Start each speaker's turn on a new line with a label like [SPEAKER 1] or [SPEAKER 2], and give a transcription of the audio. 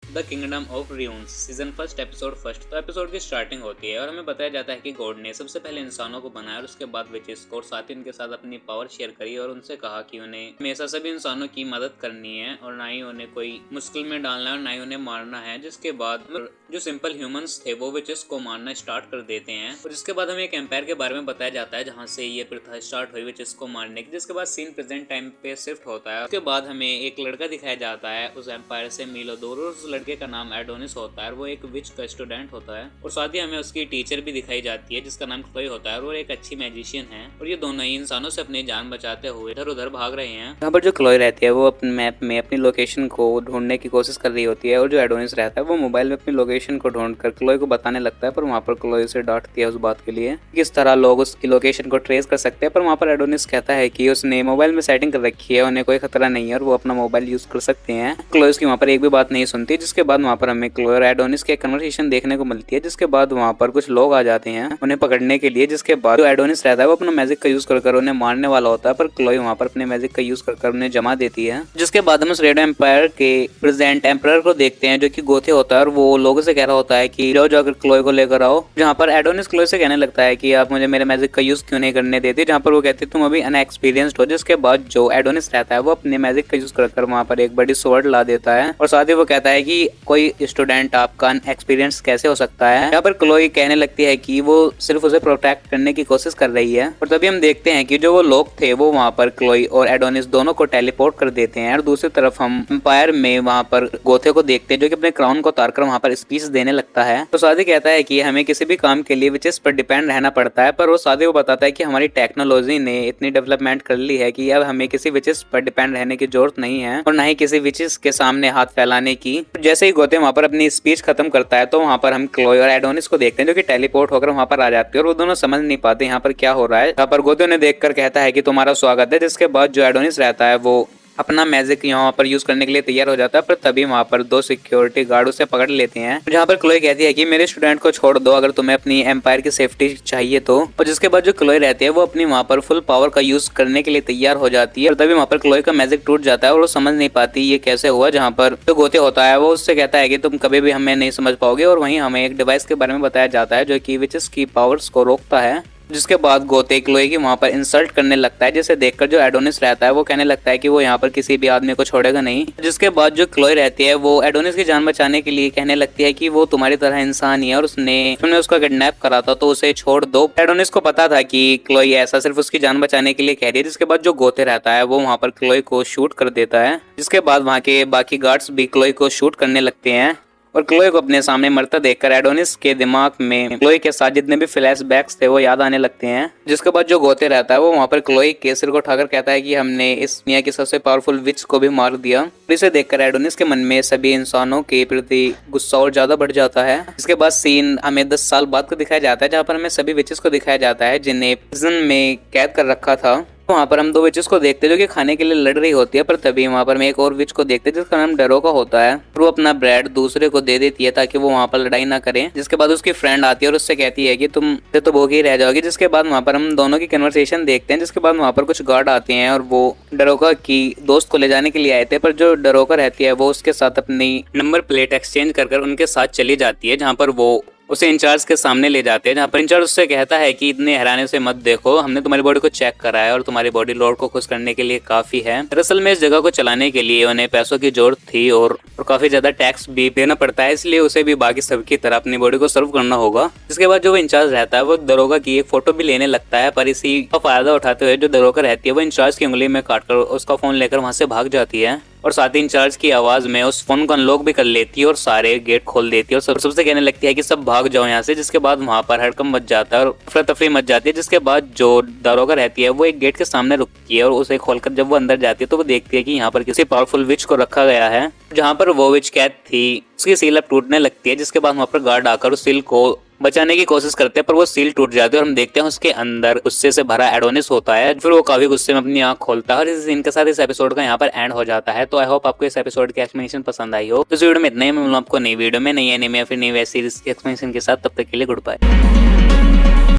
[SPEAKER 1] The kingdom of runes season first episode first. तो episode की starting होती है और हमें बताया जाता है कि गॉड ने सबसे पहले इंसानों को बनाया और उसके बाद विचेस को और साथ ही उनके साथ अपनी पावर शेयर करी और उनसे कहा कि उन्हें हमेशा सभी इंसानों की मदद करनी है और ना ही उन्हें कोई मुश्किल में डालना है और ना ही उन्हें मारना है। जिसके बाद जो सिंपल ह्यूमंस थे वो विचेस को मारना स्टार्ट कर देते हैं और जिसके बाद हमें एक एम्पायर के बारे में बताया जाता है जहाँ से ये प्रथा स्टार्ट हुई विचेस को मारने की। जिसके बाद सीन प्रेजेंट टाइम पे शिफ्ट होता है। उसके बाद हमें एक लड़का दिखाया जाता है उस एम्पायर से मिलोदोर और उस लड़के का नाम एडोनिस होता है। वो एक विच का स्टूडेंट होता है और साथ ही हमें उसकी टीचर भी दिखाई जाती है जिसका नाम क्लोई होता है और वो एक अच्छी मैजिशियन है और ये दोनों ही इंसानों से अपनी जान बचाते हुए इधर उधर भाग रहे हैं। यहाँ पर जो क्लोई रहती है वो अपने मैप में अपनी लोकेशन को ढूंढने की कोशिश कर रही होती है और जो एडोनिस रहता है वो मोबाइल में अपनी लोकेशन को ढूंढकर क्लोई को बताने लगता है। पर वहाँ पर क्लोई उसे डांटती है उस बात के लिए किस तरह लोग उसकी लोकेशन को ट्रेस कर सकते हैं। पर वहाँ पर एडोनिस कहता है कि उसने मोबाइल में सेटिंग कर रखी है, उन्हें कोई खतरा नहीं है और वो अपना मोबाइल यूज कर सकते हैं। क्लोई उसकी वहाँ पर एक भी बात नहीं सुनती। जिसके बाद वहाँ पर हमें क्लोई और एडोनिस के कन्वर्सेशन देखने को मिलती है। जिसके बाद वहाँ पर कुछ लोग आ जाते हैं उन्हें पकड़ने के लिए। जिसके बाद जो एडोनिस रहता है वो अपना मैजिक का यूज कर उन्हें मारने वाला होता है पर क्लोई वहाँ पर अपने मैजिक का यूज कर उन्हें जमा देती है। जिसके बाद हम उस रेड एम्पायर के प्रेजेंट एम्परर को देखते हैं जो कि गोथे होता है और वो लोगों से कह रहा होता है कि जाओ जाकर क्लोई को लेकर आओ। जहाँ पर एडोनिस क्लोई से कहने लगता है कि आप मुझे मेरे मैजिक का यूज क्यों नहीं करने देते, जहाँ पर वो कहते तुम अभी अनएक्सपीरियंस्ड हो। जिसके बाद जो एडोनिस रहता है वो अपने मैजिक का यूज कर वहाँ पर एक बड़ी स्वॉर्ड ला देता है और साथ ही वो कहता है कि कोई स्टूडेंट आपका अनएक्सपीरियंस कैसे हो सकता है। यहाँ पर क्लोई कहने लगती है कि वो सिर्फ उसे प्रोटेक्ट करने की कोशिश कर रही है और तभी हम देखते हैं कि जो वो लोग थे वो वहाँ पर क्लोई और एडोनिस दोनों को टेलीपोर्ट कर देते हैं। और दूसरी तरफ हम एम्पायर में वहाँ पर गोथे को देखते हैं जो कि अपने क्राउन को उतारकर वहाँ पर स्पीच देने लगता है। तो सादी कहता है कि हमें किसी भी काम के लिए विचेस पर डिपेंड रहना पड़ता है। पर वो सादी को बताता है कि हमारी टेक्नोलॉजी ने इतनी डेवलपमेंट कर ली है कि अब हमें किसी विचेस पर डिपेंड रहने की जरूरत नहीं है और ना ही किसी विचेस के सामने हाथ फैलाने की। जैसे ही गोथे वहाँ पर अपनी स्पीच खत्म करता है तो वहाँ पर हम क्लोई और एडोनिस को देखते हैं जो कि टेलीपोर्ट होकर वहाँ पर आ जाते हैं और वो दोनों समझ नहीं पाते यहाँ पर क्या हो रहा है। यहाँ पर गोथे उन्हें देखकर कहता है कि तुम्हारा स्वागत है। जिसके बाद जो एडोनिस रहता है वो अपना मैजिक यहाँ पर यूज करने के लिए तैयार हो जाता है पर तभी वहाँ पर दो सिक्योरिटी गार्ड उसे पकड़ लेते हैं। जहाँ पर क्लोई कहती है कि मेरे स्टूडेंट को छोड़ दो अगर तुम्हें अपनी एम्पायर की सेफ्टी चाहिए तो। और जिसके बाद जो क्लोई रहती है वो अपनी वहाँ पर फुल पावर का यूज करने के लिए तैयार हो जाती है और तभी वहाँ पर क्लोई का मैजिक टूट जाता है और वो समझ नहीं पाती ये कैसे हुआ। जहाँ पर जो गोते होता है वो उससे कहता है कि तुम कभी भी हमें नहीं समझ पाओगे और वहीं हमें एक डिवाइस के बारे में बताया जाता है जो कि विचेस की पावर्स को रोकता है। जिसके बाद गोते क्लोई की वहाँ पर इंसल्ट करने लगता है जिसे देखकर जो एडोनिस रहता है वो कहने लगता है कि वो यहाँ पर किसी भी आदमी को छोड़ेगा नहीं। जिसके बाद जो क्लोई रहती है वो एडोनिस की जान बचाने के लिए कहने लगती है कि वो तुम्हारी तरह इंसान ही है और तुमने उसका किडनैप करा था तो उसे छोड़ दो। एडोनिस को पता था कि क्लोई ऐसा सिर्फ उसकी जान बचाने के लिए कह रही है। जिसके बाद जो गोते रहता है वो वहाँ पर क्लोई को शूट कर देता है। जिसके बाद वहाँ के बाकी गार्ड्स भी क्लोई को शूट करने लगते हैं और क्लोई को अपने सामने मरता देखकर एडोनिस के दिमाग में क्लोई के साथ जितने भी फ्लैशबैक्स थे वो याद आने लगते हैं। जिसके बाद जो गोते रहता है वो वहाँ पर क्लोई के सिर को उठाकर कहता है कि हमने इस दुनिया की सबसे पावरफुल विच को भी मार दिया। इसे देखकर एडोनिस के मन में सभी इंसानों के प्रति गुस्सा और ज्यादा बढ़ जाता है। इसके बाद सीन हमें 10 साल बाद को दिखाया जाता है जहाँ पर हमें सभी विचेस को दिखाया जाता है जिन्हें प्रिजन में कैद कर रखा था। वहाँ पर हम दो विचेस को देखते हैं जो कि खाने के लिए लड़ रही होती है पर तभी वहाँ पर हम एक और विच को देखते हैं जिसका नाम डरोका होता है। वो अपना ब्रेड दूसरे को दे देती है ताकि वो वहाँ पर लड़ाई ना करें। जिसके बाद उसकी फ्रेंड आती है और उससे कहती है कि तुम तो भूखी ही रह जाओगी। जिसके बाद वहाँ पर हम दोनों की कन्वर्सेशन देखते हैं। जिसके बाद वहाँ पर कुछ गार्ड आते हैं और वो डरोका की दोस्त को ले जाने के लिए आए थे पर जो डरोका रहती है वो उसके साथ अपनी नंबर प्लेट एक्सचेंज कर उनके साथ चली जाती है। जहाँ पर वो उसे इंचार्ज के सामने ले जाते हैं जहाँ पर इंचार्ज उससे कहता है कि इतने हैराने से मत देखो, हमने तुम्हारी बॉडी को चेक करा है और तुम्हारी बॉडी लॉर्ड को खुश करने के लिए काफी है। दरअसल में इस जगह को चलाने के लिए उन्हें पैसों की जरूरत थी और काफी ज्यादा टैक्स भी देना पड़ता है, इसलिए उसे भी बाकी सबकी तरह अपनी बॉडी को सर्व करना होगा। जिसके बाद जो वो इंचार्ज रहता है वो दरोगा की एक फोटो भी लेने लगता है पर इसी का फायदा उठाते हुए जो दरोगा रहती है वो इंचार्ज की उंगली में काटकर उसका फोन लेकर वहां से भाग जाती है और साथ ही इंचार्ज की आवाज में उस फोन को अनलॉक भी कर लेती है और सारे गेट खोल देती है और सबसे कहने लगती है कि सब भाग जाओ यहाँ से। जिसके बाद वहाँ पर हड़कंप मच जाता है और अफरा तफरी मच जाती है। जिसके बाद जो दारोगा रहती है वो एक गेट के सामने रुकती है और उसे खोलकर जब वो अंदर जाती है तो वो देखती है कि यहाँ पर किसी पावरफुल विच को रखा गया है जहाँ पर वो विच कैद थी उसकी सील अब टूटने लगती है। जिसके बाद वहाँ पर गार्ड आकर उस सील को बचाने की कोशिश करते हैं पर वो सील टूट जाती है और हम देखते हैं उसके अंदर गुस्से से भरा एडोनिस होता है। फिर वो काफी गुस्से में अपनी आंख खोलता है और इस सीन के साथ इस एपिसोड का यहाँ पर एंड हो जाता है। तो आई होप आपको इस एपिसोड की एक्सप्लेनेशन पसंद आई हो। तो इस वीडियो में इतना ही, मैं मिलूंगा आपको नई वीडियो में नई एनीमे या फिर नई वेब सीरीज की एक्सप्लेनेशन के साथ। तब तक के लिए गुड बाय।